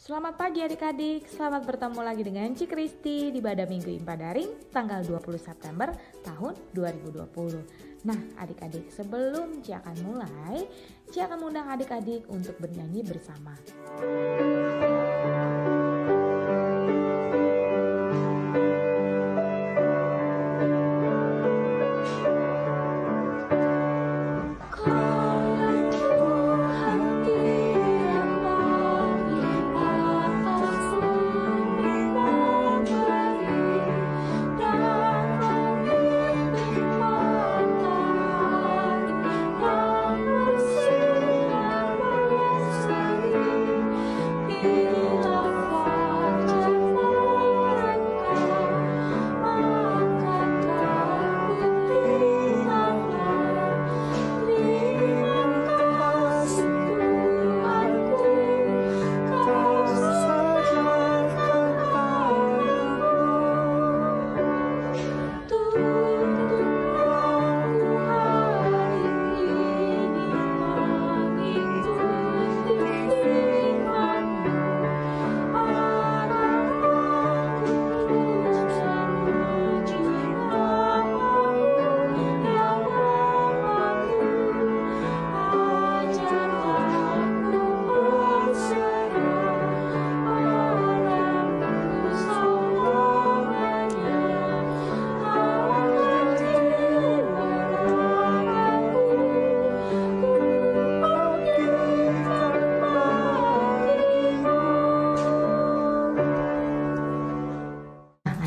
Selamat pagi adik-adik, selamat bertemu lagi dengan Ci Kristi di Bada Minggu IMPA Daring tanggal 20 September tahun 2020. Nah adik-adik, sebelum Ci akan mulai, Ci akan mengundang adik-adik untuk bernyanyi bersama.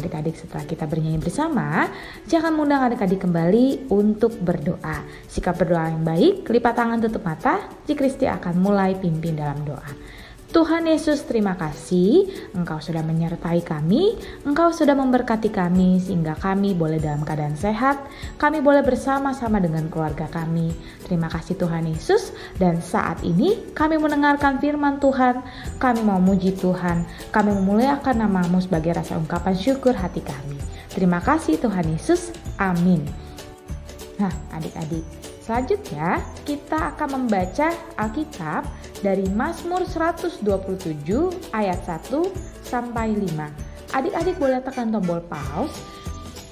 Adik-adik, setelah kita bernyanyi bersama, jangan mengundang adik-adik kembali untuk berdoa. Sikap berdoa yang baik, lipat tangan, tutup mata. Ci Kristi akan mulai pimpin dalam doa. Tuhan Yesus, terima kasih Engkau sudah menyertai kami, Engkau sudah memberkati kami sehingga kami boleh dalam keadaan sehat, kami boleh bersama-sama dengan keluarga kami. Terima kasih Tuhan Yesus, dan saat ini kami mendengarkan firman Tuhan, kami mau muji Tuhan, kami memuliakan nama-Mu sebagai rasa ungkapan syukur hati kami. Terima kasih Tuhan Yesus, amin. Nah adik-adik, selanjutnya kita akan membaca Alkitab dari Mazmur 127 ayat 1 sampai 5. Adik-adik boleh tekan tombol pause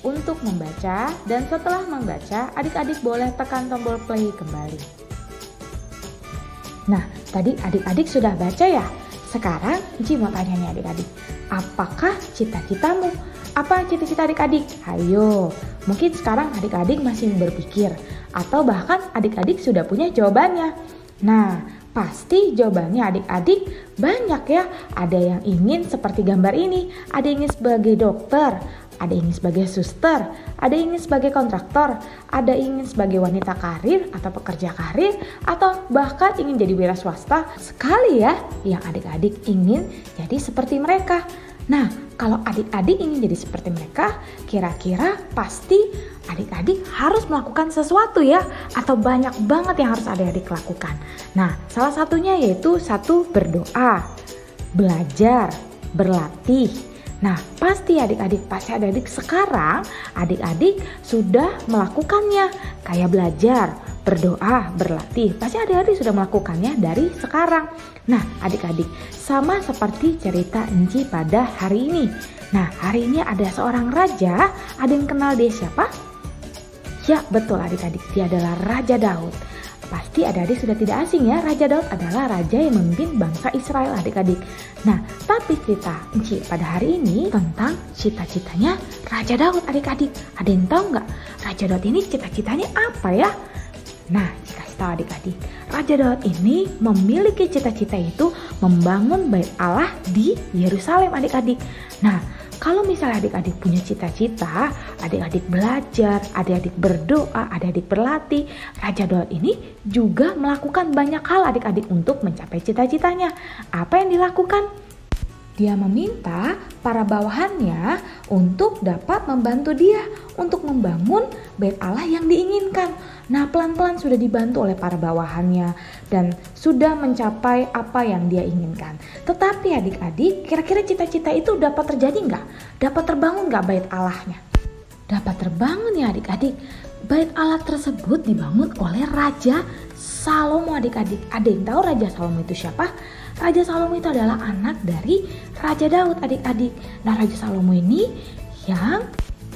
untuk membaca, dan setelah membaca adik-adik boleh tekan tombol play kembali. Nah, tadi adik-adik sudah baca ya? Sekarang Ci mau tanya nih adik-adik, apakah cita-citamu? Apa cita-cita adik-adik? Ayo, mungkin sekarang adik-adik masih berpikir, atau bahkan adik-adik sudah punya jawabannya. Nah, pasti jawabannya adik-adik banyak ya. Ada yang ingin seperti gambar ini, ada yang ingin sebagai dokter, ada yang ingin sebagai suster, ada yang ingin sebagai kontraktor, ada yang ingin sebagai wanita karir atau pekerja karir, atau bahkan ingin jadi wira swasta. Sekali ya yang adik-adik ingin jadi seperti mereka. Nah, kalau adik-adik ingin jadi seperti mereka, kira-kira pasti adik-adik harus melakukan sesuatu ya, atau banyak banget yang harus adik-adik lakukan. Nah, salah satunya yaitu satu, berdoa, belajar, berlatih. Nah, pasti adik-adik sekarang adik-adik sudah melakukannya, kayak belajar, berdoa, berlatih. Pasti adik-adik sudah melakukannya dari sekarang. Nah, adik-adik, sama seperti cerita Enci pada hari ini. Nah, hari ini ada seorang raja, ada yang kenal dia siapa? Ya, betul adik-adik, dia adalah Raja Daud. Pasti adik-adik sudah tidak asing ya, Raja Daud adalah raja yang memimpin bangsa Israel adik-adik. Nah, tapi cerita Enci pada hari ini tentang cita-citanya Raja Daud adik-adik. Ada yang tahu nggak? Raja Daud ini cita-citanya apa ya? Nah, kasih tahu adik-adik, Raja Daud ini memiliki cita-cita itu membangun bait Allah di Yerusalem adik-adik. Nah, kalau misalnya adik-adik punya cita-cita, adik-adik belajar, adik-adik berdoa, adik-adik berlatih, Raja Daud ini juga melakukan banyak hal adik-adik untuk mencapai cita-citanya. Apa yang dilakukan? Dia meminta para bawahannya untuk dapat membantu dia untuk membangun bait Allah yang diinginkan. Nah, pelan-pelan sudah dibantu oleh para bawahannya dan sudah mencapai apa yang dia inginkan. Tetapi adik-adik, kira-kira cita-cita itu dapat terjadi nggak? Dapat terbangun nggak bait Allahnya? Dapat terbangun ya adik-adik. Bait Allah tersebut dibangun oleh Raja Salomo adik-adik. Ada yang tahu Raja Salomo itu siapa? Raja Salomo itu adalah anak dari Raja Daud adik-adik. Nah, Raja Salomo ini yang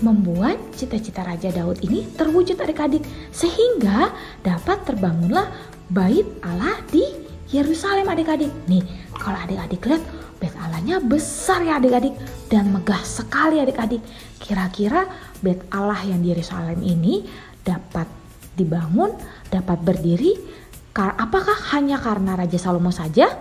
membuat cita-cita Raja Daud ini terwujud adik-adik, sehingga dapat terbangunlah bait Allah di Yerusalem adik-adik. Nih, kalau adik-adik lihat bait Allahnya besar ya adik-adik dan megah sekali adik-adik. Kira-kira bait Allah yang di Yerusalem ini dapat dibangun, dapat berdiri, apakah hanya karena Raja Salomo saja?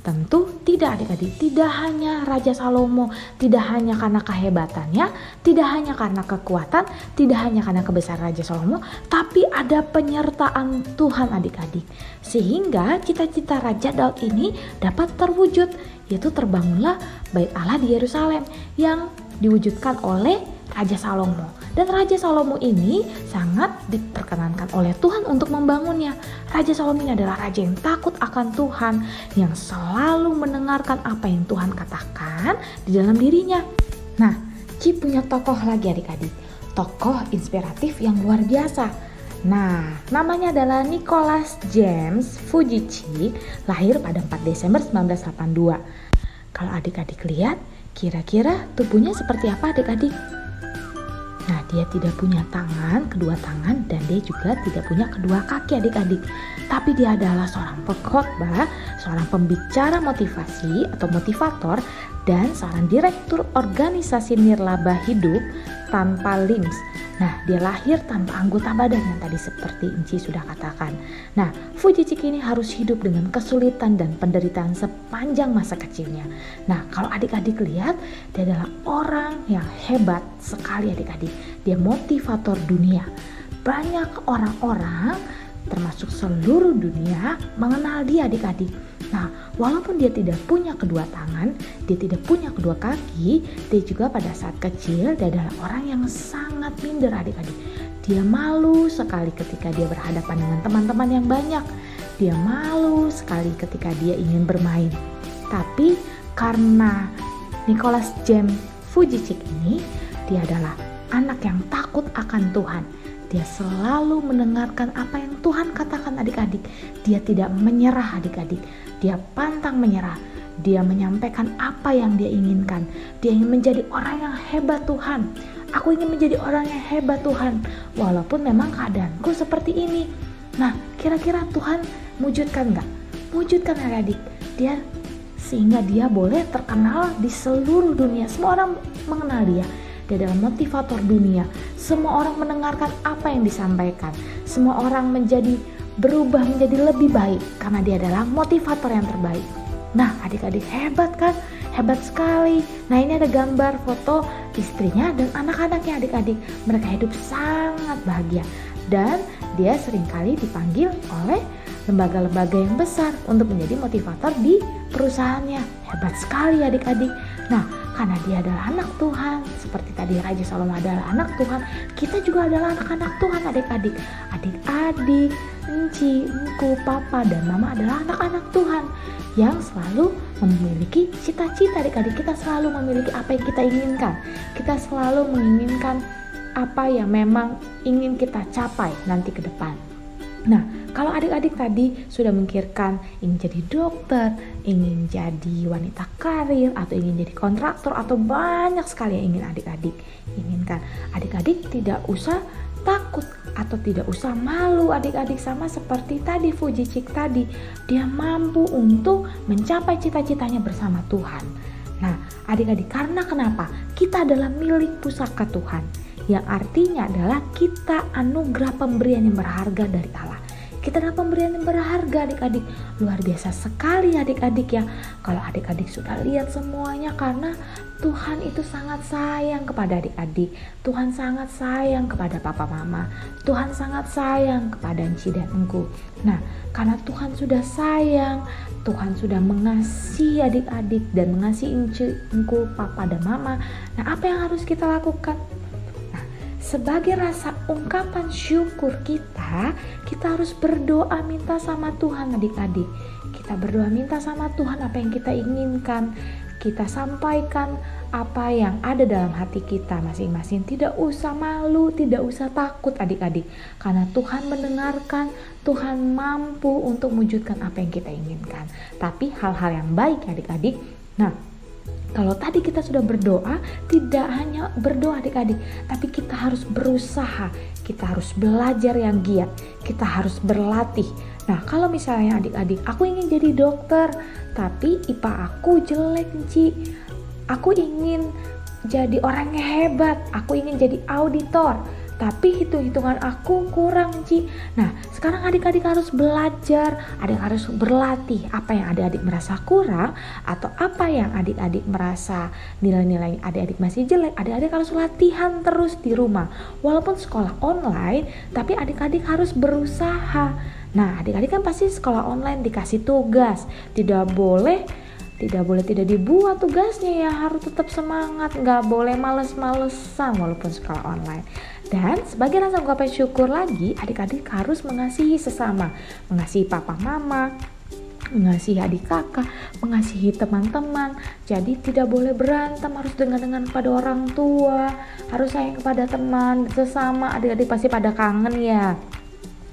Tentu tidak adik-adik. Tidak hanya Raja Salomo, tidak hanya karena kehebatannya, tidak hanya karena kekuatan, tidak hanya karena kebesaran Raja Salomo, tapi ada penyertaan Tuhan adik-adik. Sehingga cita-cita Raja Daud ini dapat terwujud, yaitu terbangunlah bait Allah di Yerusalem yang diwujudkan oleh Raja Salomo. Dan Raja Salomo ini sangat diperkenankan oleh Tuhan untuk membangunnya. Raja Salomo ini adalah raja yang takut akan Tuhan, yang selalu mendengarkan apa yang Tuhan katakan di dalam dirinya. Nah, Ci punya tokoh lagi adik-adik, tokoh inspiratif yang luar biasa. Nah, namanya adalah Nicholas James Vujicic, lahir pada 4 Desember 1982. Kalau adik-adik lihat, kira-kira tubuhnya seperti apa adik-adik? Nah, dia tidak punya tangan, kedua tangan, dan dia juga tidak punya kedua kaki adik-adik. Tapi dia adalah seorang pengkhotbah, seorang pembicara motivasi atau motivator, dan seorang direktur organisasi nirlaba hidup tanpa limbs. Nah, dia lahir tanpa anggota badan yang tadi seperti Inci sudah katakan. Nah, Vujicic ini harus hidup dengan kesulitan dan penderitaan sepanjang masa kecilnya. Nah, kalau adik-adik lihat, dia adalah orang yang hebat sekali adik-adik. Dia motivator dunia. Banyak orang-orang termasuk seluruh dunia mengenal dia adik-adik. Nah, walaupun dia tidak punya kedua tangan, dia tidak punya kedua kaki, dia juga pada saat kecil dia adalah orang yang sangat minder adik-adik. Dia malu sekali ketika dia berhadapan dengan teman-teman yang banyak. Dia malu sekali ketika dia ingin bermain. Tapi karena Nicholas James Vujicic ini, dia adalah anak yang takut akan Tuhan. Dia selalu mendengarkan apa yang Tuhan katakan adik-adik. Dia tidak menyerah adik-adik. Dia pantang menyerah. Dia menyampaikan apa yang dia inginkan. Dia ingin menjadi orang yang hebat Tuhan. Aku ingin menjadi orang yang hebat Tuhan. Walaupun memang keadaanku seperti ini. Nah, kira-kira Tuhan wujudkan gak? Wujudkan adik-adik. Sehingga dia boleh terkenal di seluruh dunia. Semua orang mengenal dia. Dia adalah motivator dunia. Semua orang mendengarkan apa yang disampaikan. Semua orang berubah menjadi lebih baik karena dia adalah motivator yang terbaik. Nah, adik-adik hebat kan? Hebat sekali. Nah, ini ada gambar foto istrinya dan anak-anaknya adik-adik. Mereka hidup sangat bahagia. Dan dia seringkali dipanggil oleh lembaga-lembaga yang besar untuk menjadi motivator di perusahaannya. Hebat sekali adik-adik. Nah, karena dia adalah anak Tuhan, seperti tadi Raja Salomo adalah anak Tuhan, kita juga adalah anak-anak Tuhan adik-adik. Adik-adik, Enci, Engku, Papa, dan Mama adalah anak-anak Tuhan yang selalu memiliki cita-cita adik-adik. Kita selalu memiliki apa yang kita inginkan. Kita selalu menginginkan apa yang memang ingin kita capai nanti ke depan. Nah, kalau adik-adik tadi sudah memikirkan ingin jadi dokter, ingin jadi wanita karir, atau ingin jadi kontraktor, atau banyak sekali yang ingin adik-adik inginkan. Adik-adik tidak usah takut atau tidak usah malu adik-adik, sama seperti tadi Vujicic tadi. Dia mampu untuk mencapai cita-citanya bersama Tuhan. Nah, adik-adik, karena kenapa? Kita adalah milik pusaka Tuhan, yang artinya adalah kita anugerah pemberian yang berharga dari Allah. Kita adalah pemberian yang berharga adik-adik. Luar biasa sekali adik-adik ya. Kalau adik-adik sudah lihat semuanya, karena Tuhan itu sangat sayang kepada adik-adik. Tuhan sangat sayang kepada papa mama. Tuhan sangat sayang kepada Enci dan Engku. Nah, karena Tuhan sudah sayang, Tuhan sudah mengasihi adik-adik dan mengasihi Enci, Engku, papa dan mama. Nah, apa yang harus kita lakukan? Sebagai rasa ungkapan syukur kita harus berdoa minta sama Tuhan adik-adik. kita berdoa minta sama Tuhan apa yang kita inginkan, kita sampaikan apa yang ada dalam hati kita masing-masing. Tidak usah malu, tidak usah takut adik-adik, karena Tuhan mendengarkan, Tuhan mampu untuk mewujudkan apa yang kita inginkan. Tapi hal-hal yang baik adik-adik. Nah, kalau tadi kita sudah berdoa, tidak hanya berdoa adik-adik, tapi kita harus berusaha, kita harus belajar yang giat, kita harus berlatih. Nah, kalau misalnya adik-adik, aku ingin jadi dokter, tapi IPA aku jelek, Ci. Aku ingin jadi orang yang hebat, aku ingin jadi auditor, tapi hitung-hitungan aku kurang, Ci. Nah, sekarang adik-adik harus belajar, adik harus berlatih. Apa yang adik-adik merasa kurang atau apa yang adik-adik merasa nilai-nilai adik-adik masih jelek, adik-adik harus latihan terus di rumah. Walaupun sekolah online, tapi adik-adik harus berusaha. Nah, adik-adik kan pasti sekolah online dikasih tugas, tidak boleh tidak dibuat tugasnya ya, harus tetap semangat, nggak boleh males-malesan walaupun sekolah online. Dan sebagai rasa ungkapan syukur lagi, adik-adik harus mengasihi sesama, mengasihi papa mama, mengasihi adik kakak, mengasihi teman-teman. Jadi tidak boleh berantem, harus dengan kepada orang tua, harus sayang kepada teman sesama. Adik-adik pasti pada kangen ya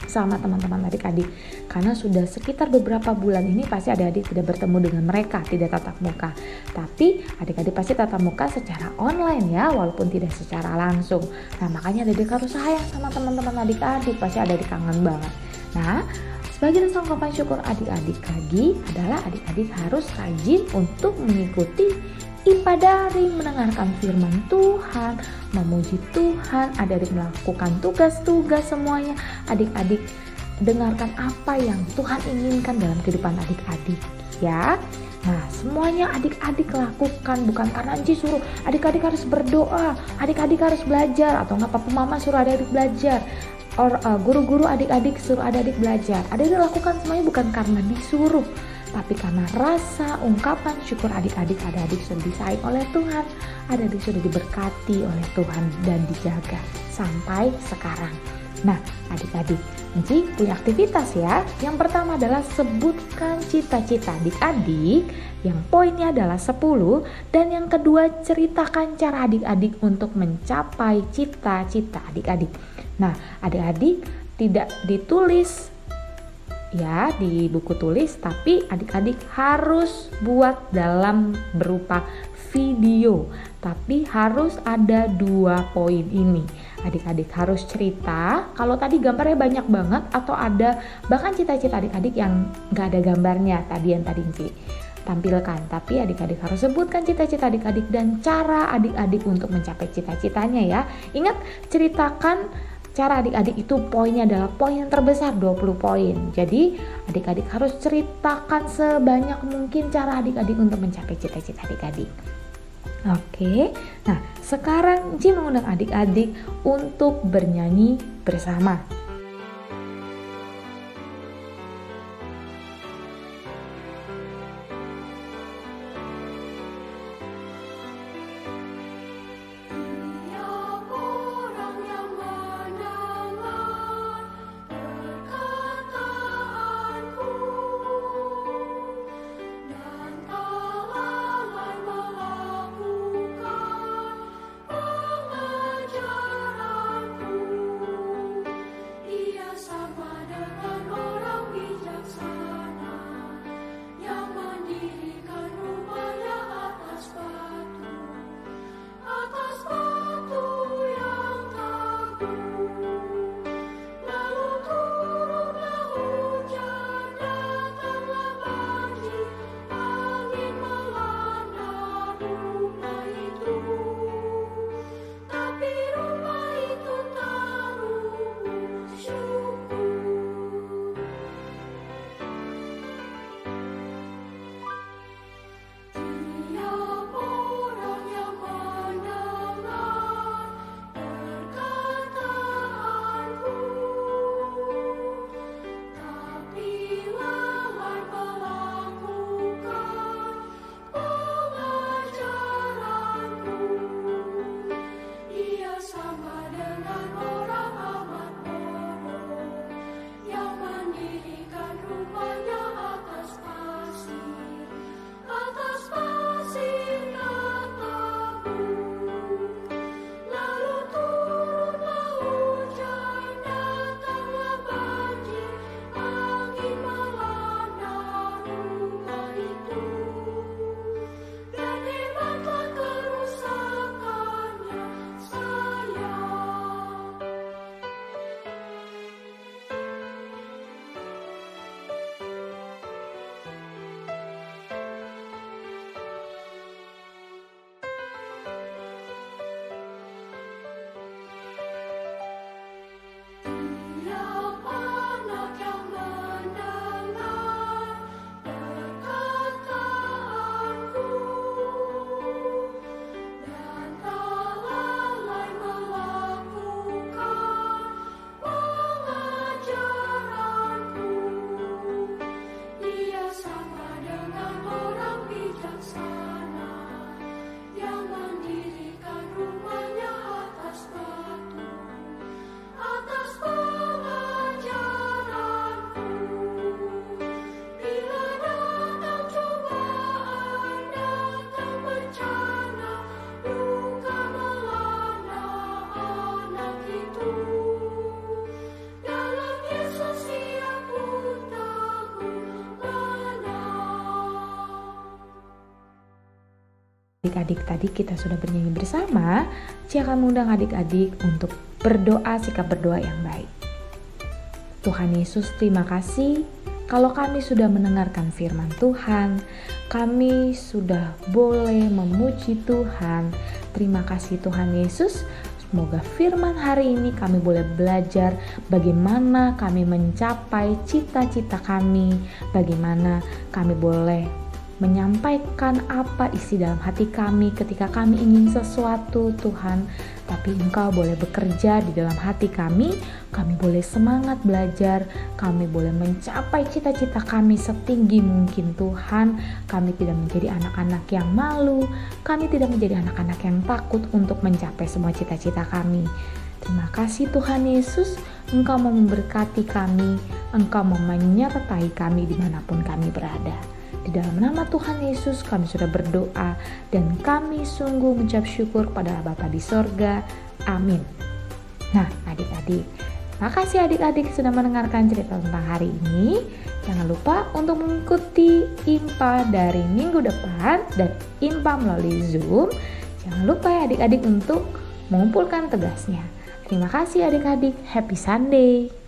sama teman-teman adik-adik, karena sudah sekitar beberapa bulan ini pasti adik-adik tidak bertemu dengan mereka, tidak tatap muka. Tapi adik-adik pasti tatap muka secara online ya, walaupun tidak secara langsung. Nah, makanya adik-adik harus sayang sama teman-teman adik-adik, pasti adik-adik kangen banget. Nah, sebagai rasa ungkapan syukur adik-adik lagi adalah adik-adik harus rajin untuk mengikuti IPA daring, mendengarkan firman Tuhan, memuji Tuhan, adik-adik melakukan tugas-tugas semuanya. Adik-adik dengarkan apa yang Tuhan inginkan dalam kehidupan adik-adik ya. Nah, semuanya adik-adik lakukan, bukan karena Enci suruh adik-adik harus berdoa, adik-adik harus belajar, atau nggak papa mama suruh adik-adik belajar, guru-guru adik-adik suruh adik-adik belajar. Adik-adik lakukan semuanya bukan karena disuruh, tapi karena rasa ungkapan syukur adik-adik sudah disayang oleh Tuhan, adik-adik sudah diberkati oleh Tuhan dan dijaga sampai sekarang. Nah, adik-adik, Enci punya aktivitas ya. Yang pertama adalah sebutkan cita-cita adik-adik, yang poinnya adalah 10. Dan yang kedua, ceritakan cara adik-adik untuk mencapai cita-cita adik-adik. Nah, adik-adik tidak ditulis ya di buku tulis, tapi adik-adik harus buat dalam berupa video. Tapi harus ada 2 poin ini. Adik-adik harus cerita, kalau tadi gambarnya banyak banget atau ada bahkan cita-cita adik-adik yang gak ada gambarnya tadi yang tadi Enci tampilkan, tapi adik-adik harus sebutkan cita-cita adik-adik dan cara adik-adik untuk mencapai cita-citanya ya. Ingat, ceritakan cara adik-adik itu poinnya adalah poin yang terbesar, 20 poin. Jadi adik-adik harus ceritakan sebanyak mungkin cara adik-adik untuk mencapai cita-cita adik-adik. Oke, nah sekarang Enci mengundang adik-adik untuk bernyanyi bersama. Adik-adik, tadi kita sudah bernyanyi bersama. Cia akan mengundang adik-adik untuk berdoa, sikap berdoa yang baik. Tuhan Yesus, terima kasih kalau kami sudah mendengarkan firman Tuhan, kami sudah boleh memuji Tuhan. Terima kasih Tuhan Yesus. Semoga firman hari ini kami boleh belajar bagaimana kami mencapai cita-cita kami, bagaimana kami boleh menyampaikan apa isi dalam hati kami ketika kami ingin sesuatu Tuhan, tapi Engkau boleh bekerja di dalam hati kami boleh semangat belajar, kami boleh mencapai cita-cita kami setinggi mungkin Tuhan. Kami tidak menjadi anak-anak yang malu, kami tidak menjadi anak-anak yang takut untuk mencapai semua cita-cita kami. Terima kasih Tuhan Yesus, Engkau mau memberkati kami, Engkau mau menyertai kami dimanapun kami berada. Di dalam nama Tuhan Yesus kami sudah berdoa dan kami sungguh mengucap syukur kepada Bapa di sorga. Amin. Nah adik-adik, makasih adik-adik sudah mendengarkan cerita tentang hari ini. Jangan lupa untuk mengikuti IMPA dari minggu depan dan IMPA melalui Zoom. Jangan lupa ya adik-adik untuk mengumpulkan tugasnya. Terima kasih adik-adik. Happy Sunday.